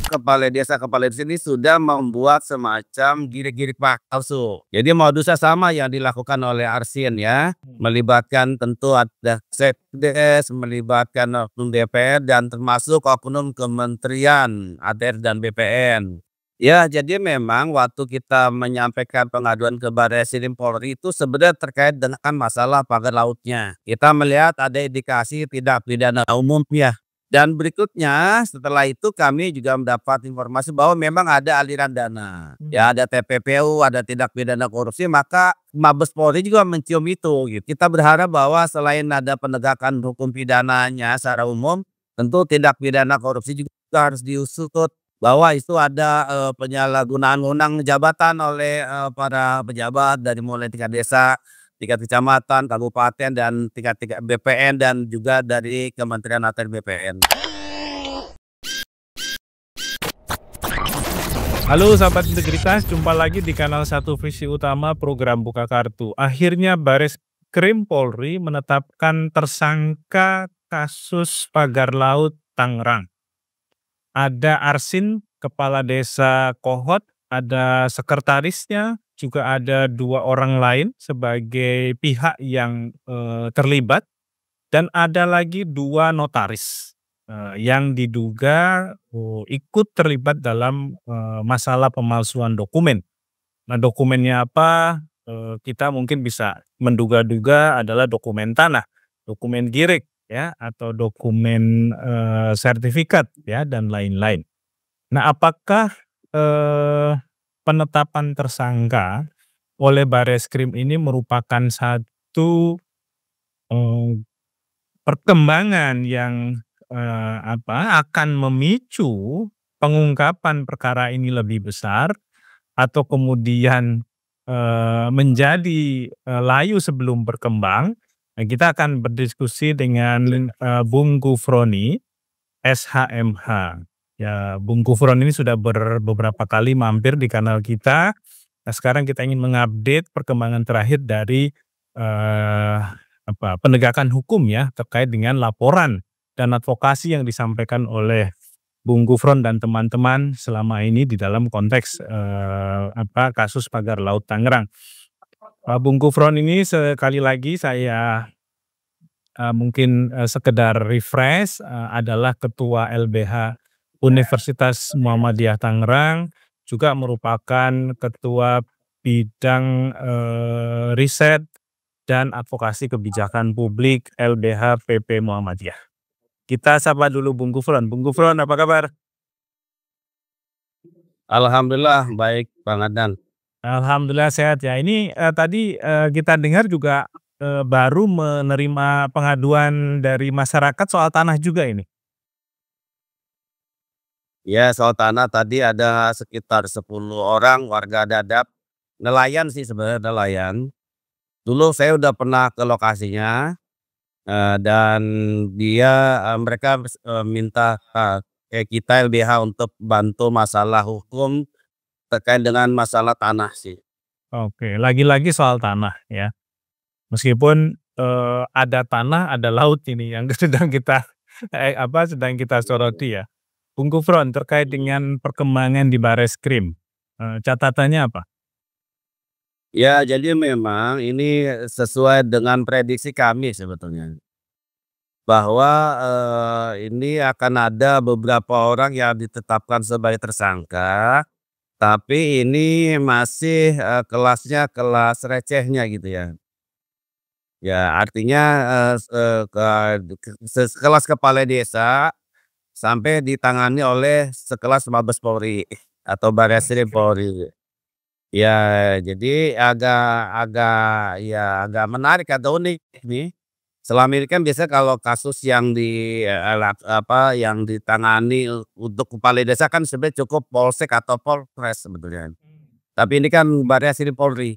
kepala desa ini sudah membuat semacam girik-girik palsu. Jadi modusnya sama yang dilakukan oleh Arsin ya, melibatkan tentu ada Sekdes, melibatkan oknum DPR dan termasuk oknum Kementerian ATR dan BPN. Ya, jadi memang waktu kita menyampaikan pengaduan ke Barreskrim Polri itu sebenarnya terkait dengan masalah pagar lautnya. Kita melihat ada indikasi tindak pidana umum ya. Dan berikutnya setelah itu kami juga mendapat informasi bahwa memang ada aliran dana. Ya, ada TPPU, ada tindak pidana korupsi, maka Mabes Polri juga mencium itu gitu. Kita berharap bahwa selain ada penegakan hukum pidananya secara umum, tentu tindak pidana korupsi juga harus diusut bahwa itu ada penyalahgunaan wewenang jabatan oleh para pejabat dari mulai tingkat desa, tingkat kecamatan, kabupaten, dan tingkat BPN dan juga dari Kementerian ATR BPN. Halo sahabat integritas, jumpa lagi di kanal 1 Visi Utama program Buka Kartu. Akhirnya Barreskrim Polri menetapkan tersangka kasus pagar laut Tangerang. Ada Arsin, kepala desa Kohot, ada sekretarisnya, juga ada 2 orang lain sebagai pihak yang terlibat, dan ada lagi 2 notaris yang diduga ikut terlibat dalam masalah pemalsuan dokumen. Nah, dokumennya apa? Kita mungkin bisa menduga-duga adalah dokumen tanah, dokumen girik ya, atau dokumen sertifikat ya, dan lain-lain. Nah, apakah penetapan tersangka oleh Barreskrim ini merupakan satu perkembangan yang akan memicu pengungkapan perkara ini lebih besar, atau kemudian menjadi layu sebelum berkembang? Nah, kita akan berdiskusi dengan Bung Gufroni, SHMH. Ya, Bung Gufron ini sudah beberapa kali mampir di kanal kita. Nah, sekarang kita ingin mengupdate perkembangan terakhir dari penegakan hukum ya, terkait dengan laporan dan advokasi yang disampaikan oleh Bung Gufron dan teman-teman selama ini di dalam konteks kasus pagar laut Tangerang. Bung Gufron ini sekali lagi saya mungkin sekedar refresh, adalah Ketua LBH Universitas Muhammadiyah Tangerang, juga merupakan Ketua Bidang Riset dan Advokasi Kebijakan Publik LBH PP Muhammadiyah. Kita sapa dulu Bung Gufron. Bung Gufron, apa kabar? Alhamdulillah baik, Bang Adnan. Alhamdulillah sehat ya. Ini tadi kita dengar juga baru menerima pengaduan dari masyarakat soal tanah juga ini. Ya, soal tanah tadi ada sekitar 10 orang warga Dadap, nelayan sih sebenarnya, nelayan. Dulu saya udah pernah ke lokasinya, dan mereka minta kayak kita LBH untuk bantu masalah hukum terkait dengan masalah tanah sih. Oke, lagi-lagi soal tanah ya. Meskipun ada tanah, ada laut ini yang sedang kita soroti ya. Bung Gufron, terkait dengan perkembangan di Barreskrim, catatannya apa? Ya, jadi memang ini sesuai dengan prediksi kami sebetulnya. Bahwa ini akan ada beberapa orang yang ditetapkan sebagai tersangka, tapi ini masih kelasnya kelas recehnya gitu ya. Ya, artinya sekelas kepala desa sampai ditangani oleh sekelas Mabes Polri atau Barreskrim Polri. Ya, jadi agak menarik atau unik nih. Selama ini kan biasanya kalau kasus yang yang ditangani untuk kepala desa kan sebenarnya cukup polsek atau polres sebetulnya. Tapi ini kan Barreskrim Polri.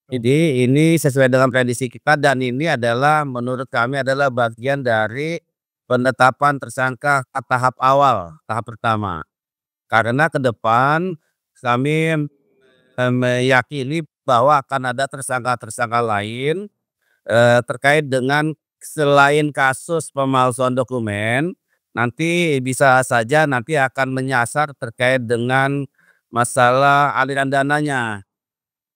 Jadi ini sesuai dengan prediksi kita dan ini adalah menurut kami adalah bagian dari penetapan tersangka tahap awal, tahap pertama. Karena ke depan kami meyakini bahwa akan ada tersangka-tersangka lain terkait dengan selain kasus pemalsuan dokumen, nanti bisa saja nanti akan menyasar terkait dengan masalah aliran dananya,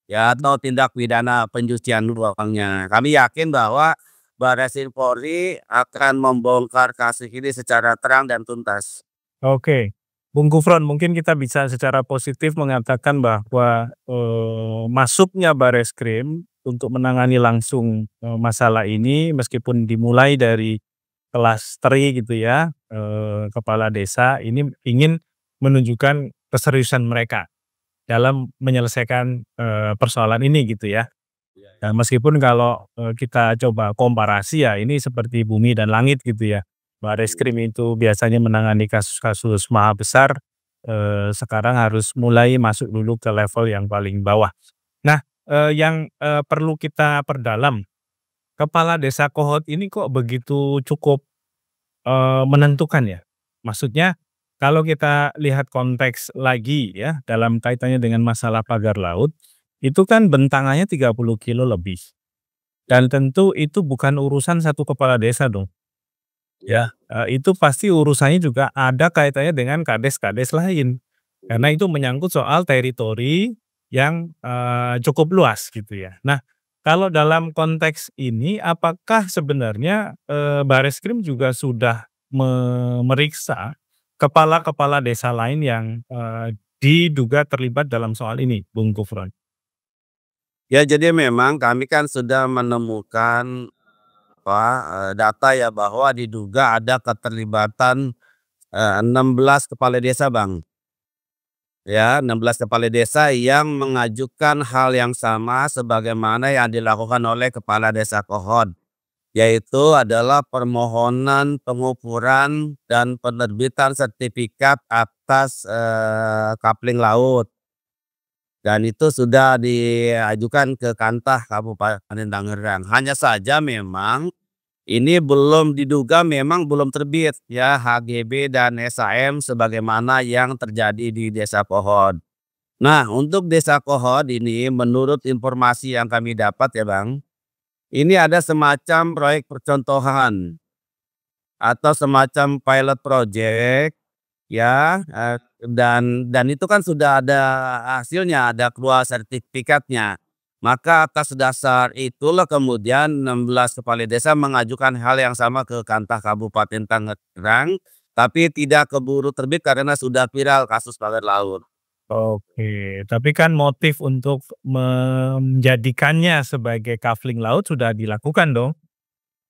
ya atau tindak pidana pencucian uangnya. Kami yakin bahwa Barreskrim Polri akan membongkar kasus ini secara terang dan tuntas. Oke, Bung Gufron, mungkin kita bisa secara positif mengatakan bahwa, masuknya Barreskrim untuk menangani langsung, masalah ini meskipun dimulai dari kelas teri gitu ya, kepala desa ini ingin menunjukkan keseriusan mereka dalam menyelesaikan, persoalan ini gitu ya. Dan meskipun kalau, kita coba komparasi ya ini seperti bumi dan langit gitu ya. Barreskrim itu biasanya menangani kasus-kasus maha besar, sekarang harus mulai masuk dulu ke level yang paling bawah. Nah, yang, perlu kita perdalam, kepala desa Kohot ini kok begitu cukup, menentukan ya? Maksudnya kalau kita lihat konteks lagi ya dalam kaitannya dengan masalah pagar laut, itu kan bentangannya 30 kilo lebih. Dan tentu itu bukan urusan satu kepala desa dong, ya, itu pasti urusannya juga ada kaitannya dengan kades-kades lain. Karena itu menyangkut soal teritori yang, cukup luas gitu ya. Nah, kalau dalam konteks ini apakah sebenarnya, Barreskrim juga sudah memeriksa kepala-kepala desa lain yang, diduga terlibat dalam soal ini, Bung Gufron? Ya jadi memang kami kan sudah menemukan apa, data ya bahwa diduga ada keterlibatan, 16 kepala desa, Bang. Ya, 16 kepala desa yang mengajukan hal yang sama sebagaimana yang dilakukan oleh kepala desa Kohon, yaitu adalah permohonan pengukuran dan penerbitan sertifikat atas, kapling laut. Dan itu sudah diajukan ke Kantah Kabupaten Tangerang. Hanya saja memang ini belum diduga memang belum terbit ya HGB dan SAM sebagaimana yang terjadi di Desa Kohod. Nah, untuk Desa Kohod ini menurut informasi yang kami dapat ya Bang, ini ada semacam proyek percontohan atau semacam pilot project ya, dan itu kan sudah ada hasilnya, ada keluar sertifikatnya. Maka atas dasar itulah kemudian 16 kepala desa mengajukan hal yang sama ke Kantah Kabupaten Tangerang, tapi tidak keburu terbit karena sudah viral kasus pagar laut. Oke, tapi kan motif untuk menjadikannya sebagai kafling laut sudah dilakukan dong?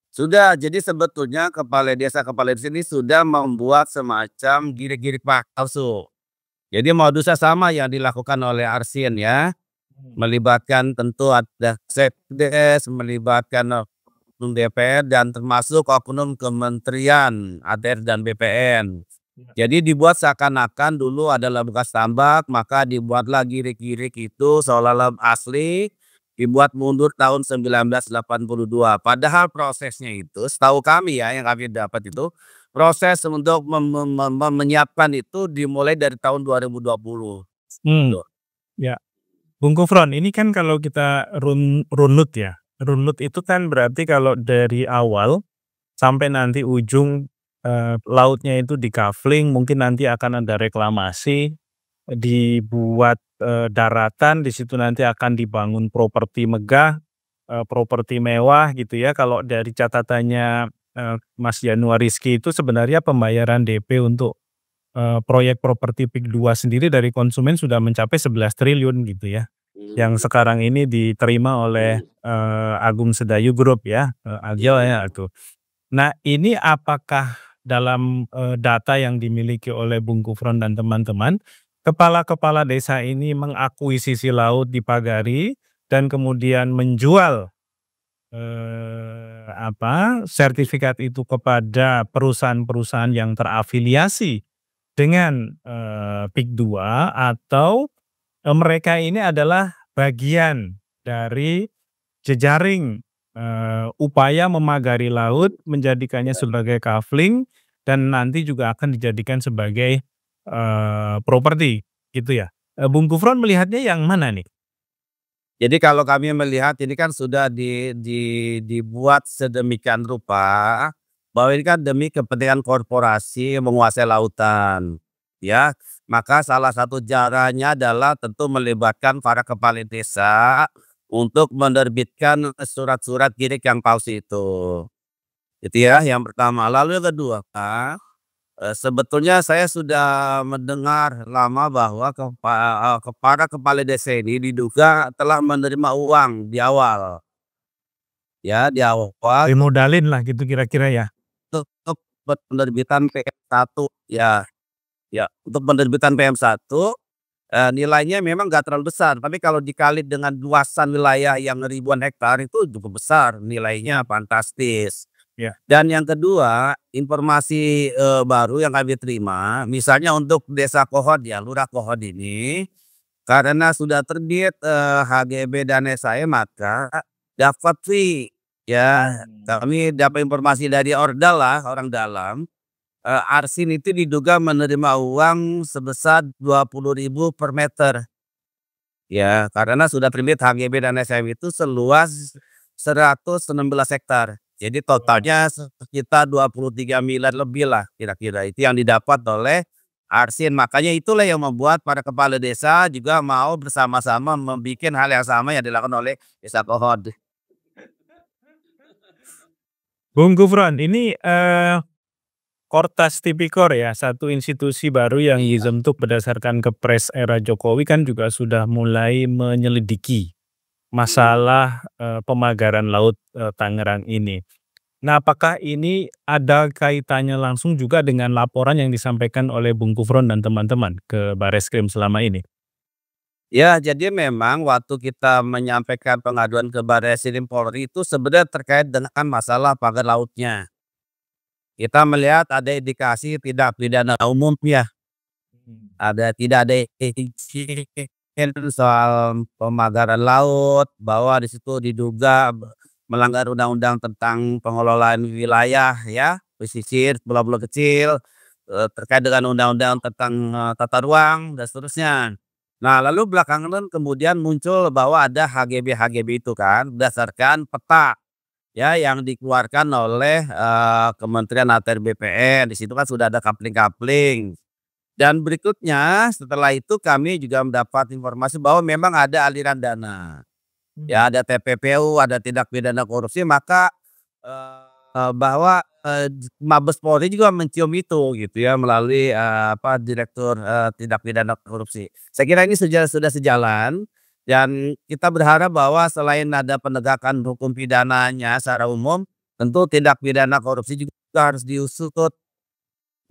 Sudah, jadi sebetulnya kepala desa ini sudah membuat semacam girik-girik palsu. Jadi modusnya sama yang dilakukan oleh Arsin ya. Melibatkan tentu ada Sekdes, melibatkan oknum DPR dan termasuk oknum Kementerian ATR dan BPN. Jadi dibuat seakan-akan dulu adalah bekas tambak, maka dibuatlah girik-girik itu seolah-olah asli, dibuat mundur tahun 1982. Padahal prosesnya itu setahu kami ya yang kami dapat itu, proses untuk menyiapkan itu dimulai dari tahun 2020. Hmm, Tuh. ya. Bung Gufron, ini kan kalau kita runut ya, runut itu kan berarti kalau dari awal sampai nanti ujung, lautnya itu di-kafling, mungkin nanti akan ada reklamasi, dibuat, daratan, di situ nanti akan dibangun properti megah, properti mewah gitu ya. Kalau dari catatannya, Mas Januariski itu sebenarnya pembayaran DP untuk, proyek properti PIK 2 sendiri dari konsumen sudah mencapai 11 triliun gitu ya. Yang sekarang ini diterima oleh, Agung Sedayu Group ya, Agil ya itu. Nah ini apakah dalam, data yang dimiliki oleh Bung Gufron dan teman-teman, kepala-kepala desa ini mengakuisisi laut di Pagari dan kemudian menjual, sertifikat itu kepada perusahaan-perusahaan yang terafiliasi dengan, PIK 2 atau, mereka ini adalah bagian dari jejaring, upaya memagari laut, menjadikannya sebagai kafling, dan nanti juga akan dijadikan sebagai, properti, gitu ya? Bung Gufron melihatnya yang mana nih? Jadi kalau kami melihat ini kan sudah dibuat sedemikian rupa bahwa ini kan demi kepentingan korporasi menguasai lautan, ya. Maka salah satu caranya adalah tentu melibatkan para kepala desa untuk menerbitkan surat-surat KIRIK yang palsu itu. Itu ya yang pertama. Lalu yang kedua, sebetulnya saya sudah mendengar lama bahwa para kepala desa ini diduga telah menerima uang di awal, ya di awal Dimodalin lah gitu kira-kira ya? untuk penerbitan PM1 ya, ya untuk penerbitan PM1, nilainya memang nggak terlalu besar, tapi kalau dikali dengan luasan wilayah yang ribuan hektar itu cukup besar, nilainya fantastis. Ya. Dan yang kedua, informasi, baru yang kami terima, misalnya untuk Desa Kohod ya, Lurah Kohod ini, karena sudah terbit, HGB dan SAE maka dapat fee, ya. Kami dapat informasi dari Ordal lah, orang dalam, Arsin itu diduga menerima uang sebesar 20.000 per meter. Ya, karena sudah terbit HGB dan SAE itu seluas 116 hektar. Jadi totalnya sekitar 23 miliar lebih lah kira-kira, itu yang didapat oleh Arsin. Makanya itulah yang membuat para kepala desa juga mau bersama-sama membikin hal yang sama yang dilakukan oleh Desa Kohod. Bung Gufron, ini, Kortas Tipikor ya, satu institusi baru yang dibentuk berdasarkan Kepres era Jokowi kan juga sudah mulai menyelidiki masalah, pemagaran laut, Tangerang ini. Nah, apakah ini ada kaitannya langsung juga dengan laporan yang disampaikan oleh Bung Gufron dan teman-teman ke Bareskrim selama ini? Ya, jadi memang waktu kita menyampaikan pengaduan ke Barreskrim Polri itu sebenarnya terkait dengan masalah pagar lautnya. Kita melihat ada indikasi tindak pidana umum ya, tidak ada izin soal pemagaran laut, bahwa di situ diduga melanggar undang-undang tentang pengelolaan wilayah ya, pesisir, pulau-pulau kecil, terkait dengan undang-undang tentang, tata ruang dan seterusnya. Nah, lalu belakangan kemudian muncul bahwa ada HGB-HGB itu kan berdasarkan peta ya yang dikeluarkan oleh, Kementerian ATR BPN. Di situ kan sudah ada kapling-kapling. Dan berikutnya setelah itu kami juga mendapat informasi bahwa memang ada aliran dana. Ya ada TPPU, ada tindak pidana korupsi, maka, bahwa, Mabes Polri juga mencium itu gitu ya melalui, Direktur, Tindak Pidana Korupsi. Saya kira ini sudah sejalan dan kita berharap bahwa selain ada penegakan hukum pidananya secara umum, tentu tindak pidana korupsi juga harus diusut,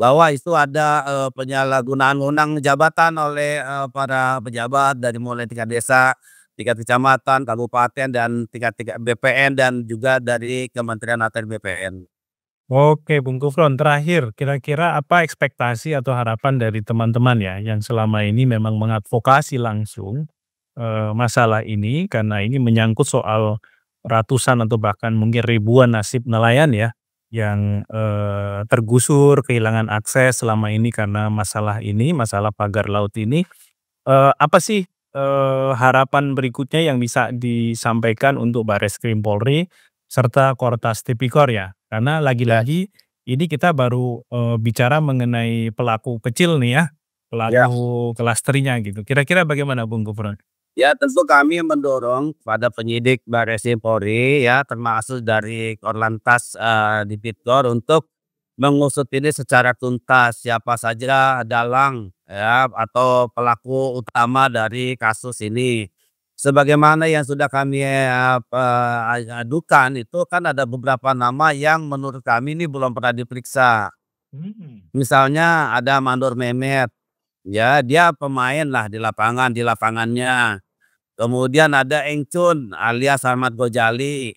bahwa itu ada, penyalahgunaan wewenang jabatan oleh, para pejabat dari mulai tingkat desa, tingkat kecamatan, kabupaten, dan tingkat-tingkat BPN dan juga dari Kementerian ATR BPN. Oke, Bung Gufron, terakhir, kira-kira apa ekspektasi atau harapan dari teman-teman ya, yang selama ini memang mengadvokasi langsung, masalah ini, karena ini menyangkut soal ratusan atau bahkan mungkin ribuan nasib nelayan ya, yang, tergusur, kehilangan akses selama ini karena masalah ini, masalah pagar laut ini. Apa sih, harapan berikutnya yang bisa disampaikan untuk Bareskrim Polri serta Kortas Tipikor ya? Karena lagi-lagi ini kita baru, bicara mengenai pelaku kecil nih ya, Ya. pelaku kelas 3-nya gitu. Kira-kira bagaimana Bung Gufron? Ya tentu kami mendorong pada penyidik Barreskrim Polri ya termasuk dari Korlantas, Tipikor untuk mengusut ini secara tuntas siapa saja dalang ya atau pelaku utama dari kasus ini. Sebagaimana yang sudah kami, adukan itu kan ada beberapa nama yang menurut kami ini belum pernah diperiksa. Misalnya ada Mandor Mehmet, ya dia pemain lah di lapangannya. Kemudian ada Engcun alias Ahmad Gojali,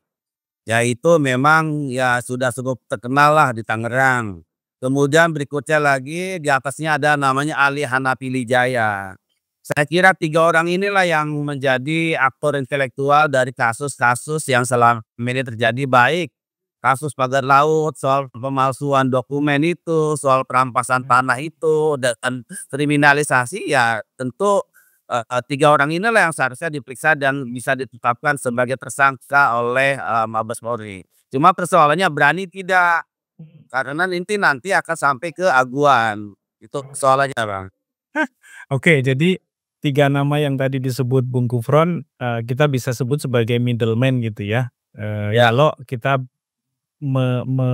ya itu memang ya sudah cukup terkenal lah di Tangerang. Kemudian berikutnya lagi di atasnya ada namanya Ali Hanafi Lijaya. Saya kira 3 orang inilah yang menjadi aktor intelektual dari kasus-kasus yang selama ini terjadi, baik kasus pagar laut, soal pemalsuan dokumen itu, soal perampasan tanah itu, dan kriminalisasi ya tentu, 3 orang inilah yang seharusnya diperiksa dan bisa ditetapkan sebagai tersangka oleh, Mabes Polri. Cuma persoalannya berani tidak. karena nanti akan sampai ke aguan, itu soalnya Bang. Oke, jadi 3 nama yang tadi disebut Bung Gufron, kita bisa sebut sebagai middleman gitu ya. Ya, Kalau kita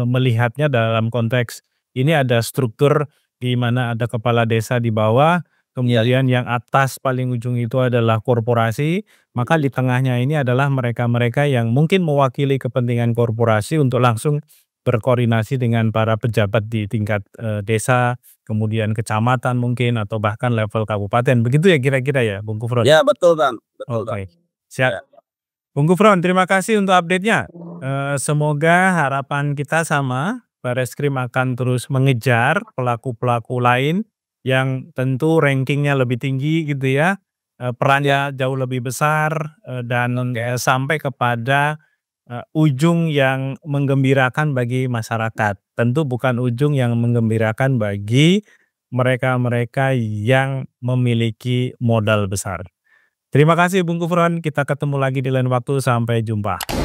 melihatnya dalam konteks ini ada struktur di mana ada kepala desa di bawah, iya, kemudian yang atas paling ujung itu adalah korporasi, maka di tengahnya ini adalah mereka-mereka yang mungkin mewakili kepentingan korporasi untuk langsung berkoordinasi dengan para pejabat di tingkat, desa, kemudian kecamatan mungkin atau bahkan level kabupaten, begitu ya kira-kira ya, Bung Gufron? ya betul Bang, betul Bang. Oke, siap. Ya, Bung Gufron, terima kasih untuk update-nya. Semoga harapan kita sama, Bareskrim akan terus mengejar pelaku-pelaku lain yang tentu rankingnya lebih tinggi gitu ya, perannya jauh lebih besar, dan sampai kepada, ujung yang menggembirakan bagi masyarakat. Tentu bukan ujung yang menggembirakan bagi mereka-mereka yang memiliki modal besar. Terima kasih Bung Gufron, kita ketemu lagi di lain waktu, sampai jumpa.